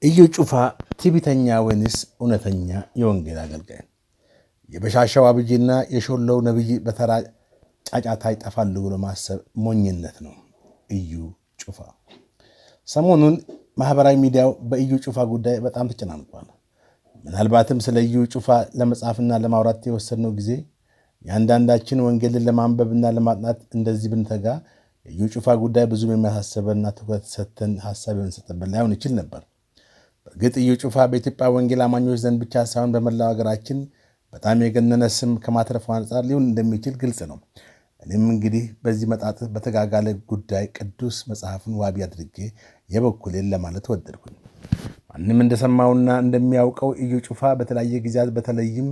እዩ ጩፋ ትዕቢተኛ ወይንስ እውነተኛ የወንጌል አገልጋይ? የበሻሻው አብይና የሾለው ነብይ በተራ ጫጫታ ይጠፋሉ ብሎ ማሰብ ሞኝነት ነው። እዩ ጩፋ ሰሞኑን ማህበራዊ ሚዲያው በእዩ ጩፋ ጉዳይ በጣም ተጨናንቋል። ምናልባትም ስለ እዩ ጩፋ ለመጻፍና ለማውራት የወሰድነው ጊዜ የአንዳንዳችን ወንጌልን ለማንበብና ለማጥናት እንደዚህ ብንተጋ የእዩ ጩፋ ጉዳይ ብዙም የሚያሳስበንና ትኩረት ሰጥተን ሐሳብ የምንሰጥበት ላይሆን ይችል ነበር። በእርግጥ እዩ ጩፋ በኢትዮጵያ ወንጌል አማኞች ዘንድ ብቻ ሳይሆን በመላው ሀገራችን በጣም የገነነ ስም ከማትረፉ አንጻር ሊሆን እንደሚችል ግልጽ ነው። እኔም እንግዲህ በዚህ መጣጥፍ በተጋጋለ ጉዳይ ቅዱስ መጽሐፍን ዋቢ አድርጌ የበኩሌን ለማለት ወደድኩኝ። ማንም እንደሰማውና እንደሚያውቀው እዩ ጩፋ በተለያየ ጊዜያት በተለይም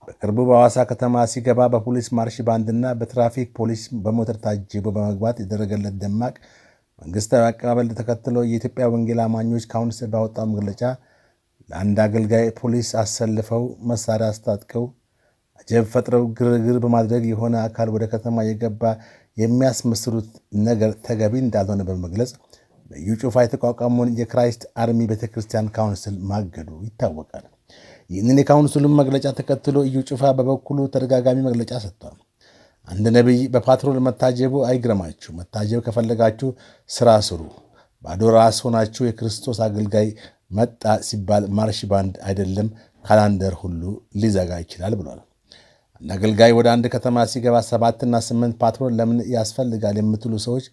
በቅርቡ በሐዋሳ ከተማ ሲገባ በፖሊስ ማርሽ ባንድና በትራፊክ ፖሊስ በሞተር ታጅቦ በመግባት የደረገለት ደማቅ መንግስታዊ አቀባበል ተከትሎ የኢትዮጵያ ወንጌል አማኞች ካውንስል ባወጣው መግለጫ ለአንድ አገልጋይ ፖሊስ አሰልፈው መሳሪያ አስታጥቀው አጀብ ፈጥረው ግርግር በማድረግ የሆነ አካል ወደ ከተማ የገባ የሚያስመስሉት ነገር ተገቢ እንዳልሆነ በመግለጽ በእዩ ጩፋ የተቋቋመውን የክራይስት አርሚ ቤተክርስቲያን ካውንስል ማገዱ ይታወቃል። ይህንን የካውንስሉን መግለጫ ተከትሎ እዩ ጩፋ በበኩሉ ተደጋጋሚ መግለጫ ሰጥቷል። አንድ ነቢይ በፓትሮል መታጀቡ አይግረማችሁ፣ መታጀብ ከፈለጋችሁ ስራ ስሩ፣ ባዶ ራስ ሆናችሁ የክርስቶስ አገልጋይ መጣ ሲባል ማርሽ ባንድ አይደለም ካላንደር ሁሉ ሊዘጋ ይችላል ብሏል። አንድ አገልጋይ ወደ አንድ ከተማ ሲገባ 7 እና 8 ፓትሮል ለምን ያስፈልጋል የምትሉ ሰዎች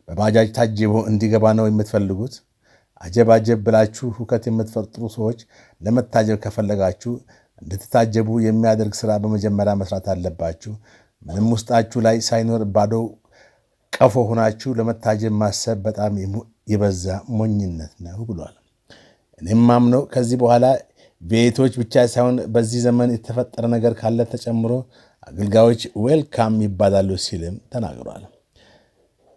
በባጃጅ ታጅቦ እንዲገባ ነው የምትፈልጉት? አጀብ አጀብ ብላችሁ ሁከት የምትፈጥሩ ሰዎች ለመታጀብ ከፈለጋችሁ እንድትታጀቡ የሚያደርግ ስራ በመጀመሪያ መስራት አለባችሁ። ምንም ውስጣችሁ ላይ ሳይኖር ባዶ ቀፎ ሆናችሁ ለመታጀብ ማሰብ በጣም የበዛ ሞኝነት ነው ብሏል። እኔም ማምነው ከዚህ በኋላ ቤቶች ብቻ ሳይሆን በዚህ ዘመን የተፈጠረ ነገር ካለ ተጨምሮ አገልጋዮች ዌልካም ይባላሉ ሲልም ተናግሯል።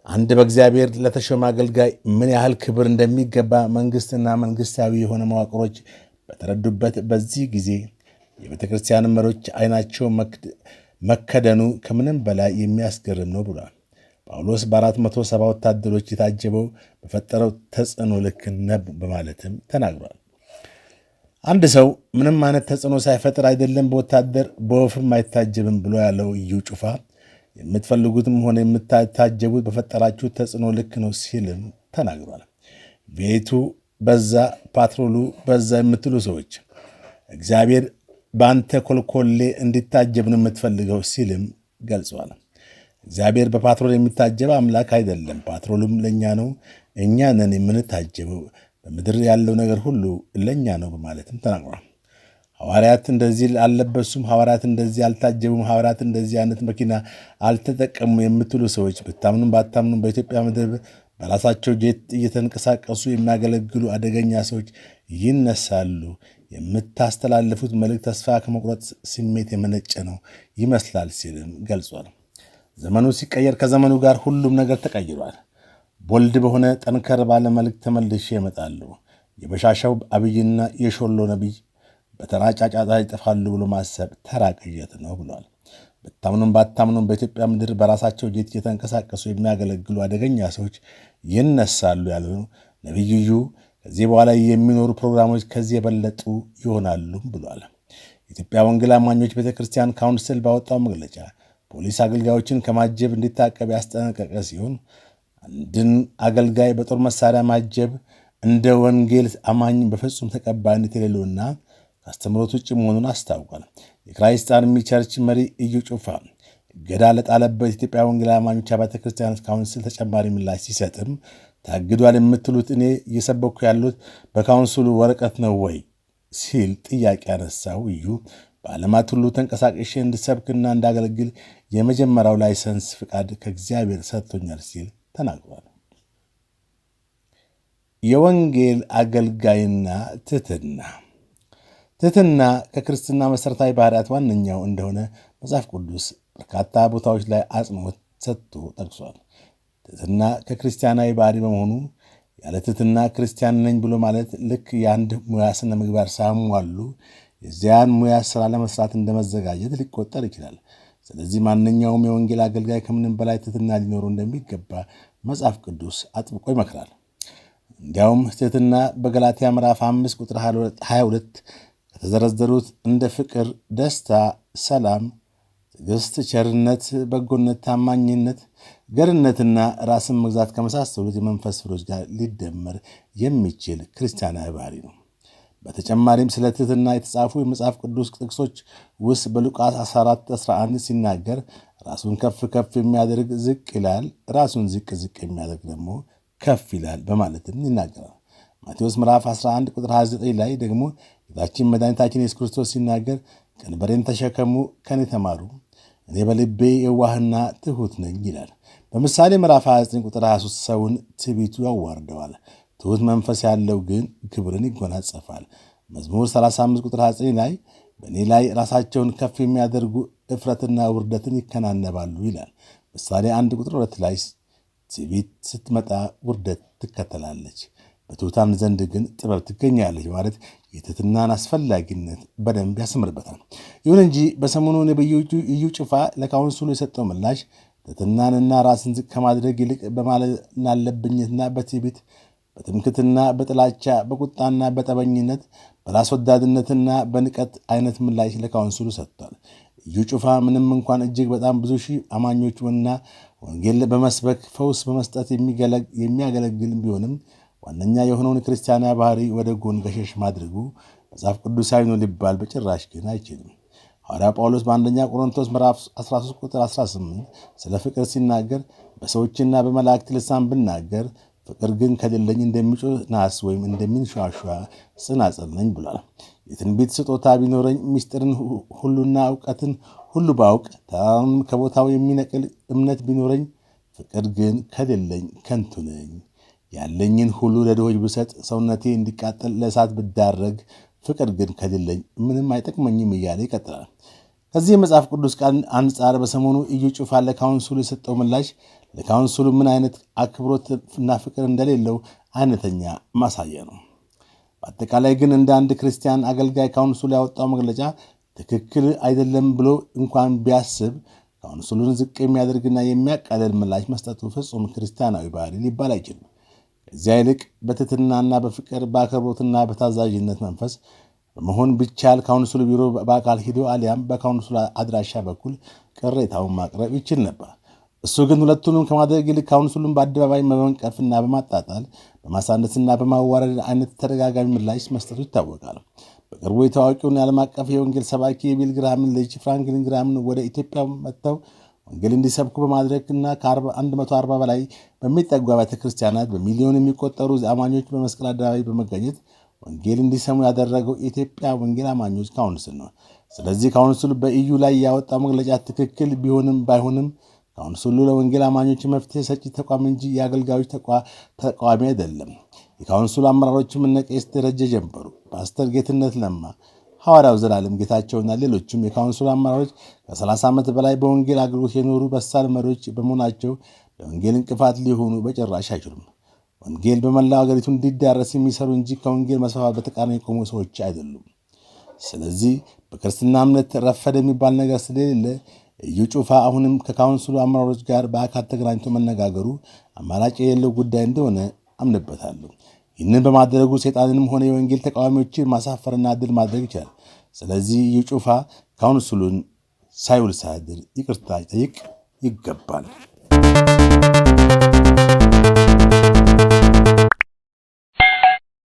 አንድ በእግዚአብሔር ለተሾመ አገልጋይ ምን ያህል ክብር እንደሚገባ መንግስትና መንግስታዊ የሆነ መዋቅሮች በተረዱበት በዚህ ጊዜ የቤተክርስቲያን መሪዎች አይናቸው መከደኑ ከምንም በላይ የሚያስገርም ነው ብሏል። ጳውሎስ በ470 ወታደሮች የታጀበው በፈጠረው ተጽዕኖ ልክ ነብ በማለትም ተናግሯል። አንድ ሰው ምንም አይነት ተጽዕኖ ሳይፈጥር አይደለም በወታደር በወፍም አይታጀብም ብሎ ያለው እዩ ጩፋ የምትፈልጉትም ሆነ የምታጀቡት በፈጠራችሁ ተጽዕኖ ልክ ነው ሲልም ተናግሯል። ቤቱ በዛ ፓትሮሉ በዛ የምትሉ ሰዎች እግዚአብሔር በአንተ ኮልኮሌ እንዲታጀብ ነው የምትፈልገው ሲልም ገልጿል። እግዚአብሔር በፓትሮል የሚታጀብ አምላክ አይደለም፣ ፓትሮሉም ለእኛ ነው፣ እኛ ነን የምንታጀበው፣ በምድር ያለው ነገር ሁሉ ለእኛ ነው በማለትም ተናግሯል። ሐዋርያት እንደዚህ አልለበሱም፣ ሐዋርያት እንደዚህ አልታጀቡም፣ ሐዋርያት እንደዚህ አይነት መኪና አልተጠቀሙ የምትሉ ሰዎች ብታምኑም ባታምኑም በኢትዮጵያ ምድር በራሳቸው ጄት እየተንቀሳቀሱ የሚያገለግሉ አደገኛ ሰዎች ይነሳሉ። የምታስተላልፉት መልእክት ተስፋ ከመቁረጥ ስሜት የመነጨ ነው ይመስላል ሲልም ገልጿል። ዘመኑ ሲቀየር ከዘመኑ ጋር ሁሉም ነገር ተቀይሯል። ቦልድ በሆነ ጠንከር ባለ መልእክት ተመልሼ ይመጣሉ። የበሻሻው አብይና የሾሎ ነቢይ በተራ ጫጫታ ይጠፋሉ ብሎ ማሰብ ተራ ቅዠት ነው ብሏል። ብታምኑም ባታምኑም በኢትዮጵያ ምድር በራሳቸው ጄት እየተንቀሳቀሱ የሚያገለግሉ አደገኛ ሰዎች ይነሳሉ ያለው ነቢዩ እዩ ከዚህ በኋላ የሚኖሩ ፕሮግራሞች ከዚህ የበለጡ ይሆናሉ ብሏል። የኢትዮጵያ ወንጌል አማኞች ቤተክርስቲያን ካውንስል ባወጣው መግለጫ ፖሊስ አገልጋዮችን ከማጀብ እንዲታቀብ ያስጠነቀቀ ሲሆን አንድን አገልጋይ በጦር መሳሪያ ማጀብ እንደ ወንጌል አማኝ በፍጹም ተቀባይነት የሌለውና ከአስተምህሮት ውጭ መሆኑን አስታውቋል። የክራይስት አርሚ ቸርች መሪ እዩ ጩፋ እገዳ ለጣለበት የኢትዮጵያ ወንጌል አማኞች አብያተ ክርስቲያናት ካውንስል ተጨማሪ ምላሽ ሲሰጥም ታግዷል የምትሉት እኔ እየሰበኩ ያሉት በካውንስሉ ወረቀት ነው ወይ ሲል ጥያቄ ያነሳው እዩ በዓለማት ሁሉ ተንቀሳቅሼ እንድሰብክና እንዳገለግል የመጀመሪያው ላይሰንስ ፍቃድ ከእግዚአብሔር ሰጥቶኛል ሲል ተናግሯል። የወንጌል አገልጋይና ትሕትና ከክርስትና መሠረታዊ ባህሪያት ዋነኛው እንደሆነ መጽሐፍ ቅዱስ በርካታ ቦታዎች ላይ አጽንዖት ሰጥቶ ጠቅሷል። ትሕትና ከክርስቲያናዊ ባህሪ በመሆኑ ያለ ትሕትና ክርስቲያን ነኝ ብሎ ማለት ልክ የአንድ ሙያ ስነ ምግባር ሳያሟሉ የዚያን ሙያ ሥራ ለመስራት እንደመዘጋጀት ሊቆጠር ይችላል። ስለዚህ ማንኛውም የወንጌል አገልጋይ ከምንም በላይ ትሕትና ሊኖረው እንደሚገባ መጽሐፍ ቅዱስ አጥብቆ ይመክራል። እንዲያውም ትሕትና በገላትያ ምዕራፍ 5 ቁጥር 22 ከተዘረዘሩት እንደ ፍቅር፣ ደስታ፣ ሰላም፣ ትዕግሥት፣ ቸርነት፣ በጎነት፣ ታማኝነት፣ ገርነትና ራስን መግዛት ከመሳሰሉት የመንፈስ ፍሬዎች ጋር ሊደመር የሚችል ክርስቲያናዊ ባህሪ ነው። በተጨማሪም ስለ ትሕትና የተጻፉ የመጽሐፍ ቅዱስ ጥቅሶች ውስጥ በሉቃስ 14:11 ሲናገር ራሱን ከፍ ከፍ የሚያደርግ ዝቅ ይላል፣ ራሱን ዝቅ ዝቅ የሚያደርግ ደግሞ ከፍ ይላል በማለትም ይናገራል። ማቴዎስ ምዕራፍ 11 ቁጥር 29 ላይ ደግሞ ጌታችን መድኃኒታችን ኢየሱስ ክርስቶስ ሲናገር ቀንበሬን ተሸከሙ፣ ከኔ ተማሩ፣ እኔ በልቤ የዋህና ትሑት ነኝ ይላል። በምሳሌ ምዕራፍ 29 ቁጥር 23 ሰውን ትዕቢቱ ያዋርደዋል፣ ትሑት መንፈስ ያለው ግን ክብርን ይጎናጸፋል። መዝሙር 35 ቁጥር 29 ላይ በእኔ ላይ ራሳቸውን ከፍ የሚያደርጉ እፍረትና ውርደትን ይከናነባሉ ይላል። ምሳሌ 1 ቁጥር 2 ላይ ትዕቢት ስትመጣ ውርደት ትከተላለች፣ በትሑታን ዘንድ ግን ጥበብ ትገኛለች ማለት የትሕትናን አስፈላጊነት በደንብ ያስምርበታል። ይሁን እንጂ በሰሞኑ ነቢዩ ኢዩ ጩፋ ለካውንስሉ የሰጠው ምላሽ ትሕትናንና ራስን ዝቅ ከማድረግ ይልቅ በማናለብኝነትና በትዕቢት፣ በትምክትና፣ በጥላቻ፣ በቁጣና በጠበኝነት፣ በራስ ወዳድነትና በንቀት አይነት ምላሽ ለካውንስሉ ሰጥቷል። ኢዩ ጩፋ ምንም እንኳን እጅግ በጣም ብዙ ሺህ አማኞችና ወንጌል በመስበክ ፈውስ በመስጠት የሚያገለግል ቢሆንም ዋነኛ የሆነውን ክርስቲያናዊ ባህሪ ወደ ጎን ገሸሽ ማድረጉ መጽሐፍ ቅዱሳዊ ነው ሊባል በጭራሽ ግን አይችልም። ሐዋርያ ጳውሎስ በአንደኛ ቆሮንቶስ ምዕራፍ 13 ቁጥር 18 ስለ ፍቅር ሲናገር በሰዎችና በመላእክት ልሳን ብናገር ፍቅር ግን ከሌለኝ እንደሚጮህ ናስ ወይም እንደሚንሿሿ ጽናጽል ነኝ ብሏል። የትንቢት ስጦታ ቢኖረኝ ምስጢርን ሁሉና እውቀትን ሁሉ ባውቅ ተራራንም ከቦታው የሚነቅል እምነት ቢኖረኝ ፍቅር ግን ከሌለኝ ከንቱ ነኝ። ያለኝን ሁሉ ለድሆች ብሰጥ ሰውነቴ እንዲቃጠል ለእሳት ብዳረግ ፍቅር ግን ከሌለኝ ምንም አይጠቅመኝም እያለ ይቀጥላል። ከዚህ የመጽሐፍ ቅዱስ ቃል አንጻር በሰሞኑ ኢዩ ጩፋ ለካውንስሉ የሰጠው ምላሽ ለካውንስሉ ምን አይነት አክብሮትና ፍቅር እንደሌለው አይነተኛ ማሳያ ነው። በአጠቃላይ ግን እንደ አንድ ክርስቲያን አገልጋይ ካውንስሉ ያወጣው መግለጫ ትክክል አይደለም ብሎ እንኳን ቢያስብ ካውንስሉን ዝቅ የሚያደርግና የሚያቃለል ምላሽ መስጠቱ ፍጹም ክርስቲያናዊ ባህሪ ሊባል አይችልም። ከዚያ ይልቅ በትሕትናና በፍቅር በአክብሮትና በታዛዥነት መንፈስ በመሆን ቢቻል ካውንስሉ ቢሮ በአካል ሂዶ አሊያም በካውንስሉ አድራሻ በኩል ቅሬታውን ማቅረብ ይችል ነበር። እሱ ግን ሁለቱንም ከማድረግ ይልቅ ካውንስሉን በአደባባይ በመንቀፍና በማጣጣል በማሳነስና በማዋረድ አይነት ተደጋጋሚ ምላሽ መስጠቱ ይታወቃል። በቅርቡ የታዋቂውን የዓለም አቀፍ የወንጌል ሰባኪ የቢል ግራሃምን ልጅ ፍራንክሊን ግራሃምን ወደ ኢትዮጵያ መጥተው ወንጌል እንዲሰብኩ በማድረግና ከ140 በላይ በሚጠጉ አብያተ ክርስቲያናት በሚሊዮን የሚቆጠሩ አማኞች በመስቀል አደባባይ በመገኘት ወንጌል እንዲሰሙ ያደረገው የኢትዮጵያ ወንጌል አማኞች ካውንስል ነው። ስለዚህ ካውንስሉ በኢዩ ላይ ያወጣው መግለጫ ትክክል ቢሆንም ባይሆንም ካውንስሉ ለወንጌል አማኞች መፍትሄ ሰጪ ተቋም እንጂ የአገልጋዮች ተቃዋሚ አይደለም። የካውንስሉ አመራሮችም እነ ቄስ ደረጀ ጀንበሩ፣ ፓስተር ጌትነት ለማ፣ ሐዋርያው ዘላለም ጌታቸውና ሌሎችም የካውንስሉ አመራሮች ከ30 ዓመት በላይ በወንጌል አገልግሎት የኖሩ በሳል መሪዎች በመሆናቸው ለወንጌል እንቅፋት ሊሆኑ በጭራሽ አይችሉም። ወንጌል በመላው አገሪቱ እንዲዳረስ የሚሰሩ እንጂ ከወንጌል መስፋፋት በተቃራኒ የቆሙ ሰዎች አይደሉም። ስለዚህ በክርስትና እምነት ረፈደ የሚባል ነገር ስለሌለ ኢዩ ጩፋ አሁንም ከካውንስሉ አመራሮች ጋር በአካል ተገናኝቶ መነጋገሩ አማራጭ የሌለው ጉዳይ እንደሆነ አምንበታለሁ። ይህንን በማድረጉ ሰይጣንንም ሆነ የወንጌል ተቃዋሚዎችን ማሳፈርና ድል ማድረግ ይችላል። ስለዚህ ኢዩ ጩፋ ካውንስሉን ሳይውል ሳያድር ይቅርታ ይጠይቅ ይገባል።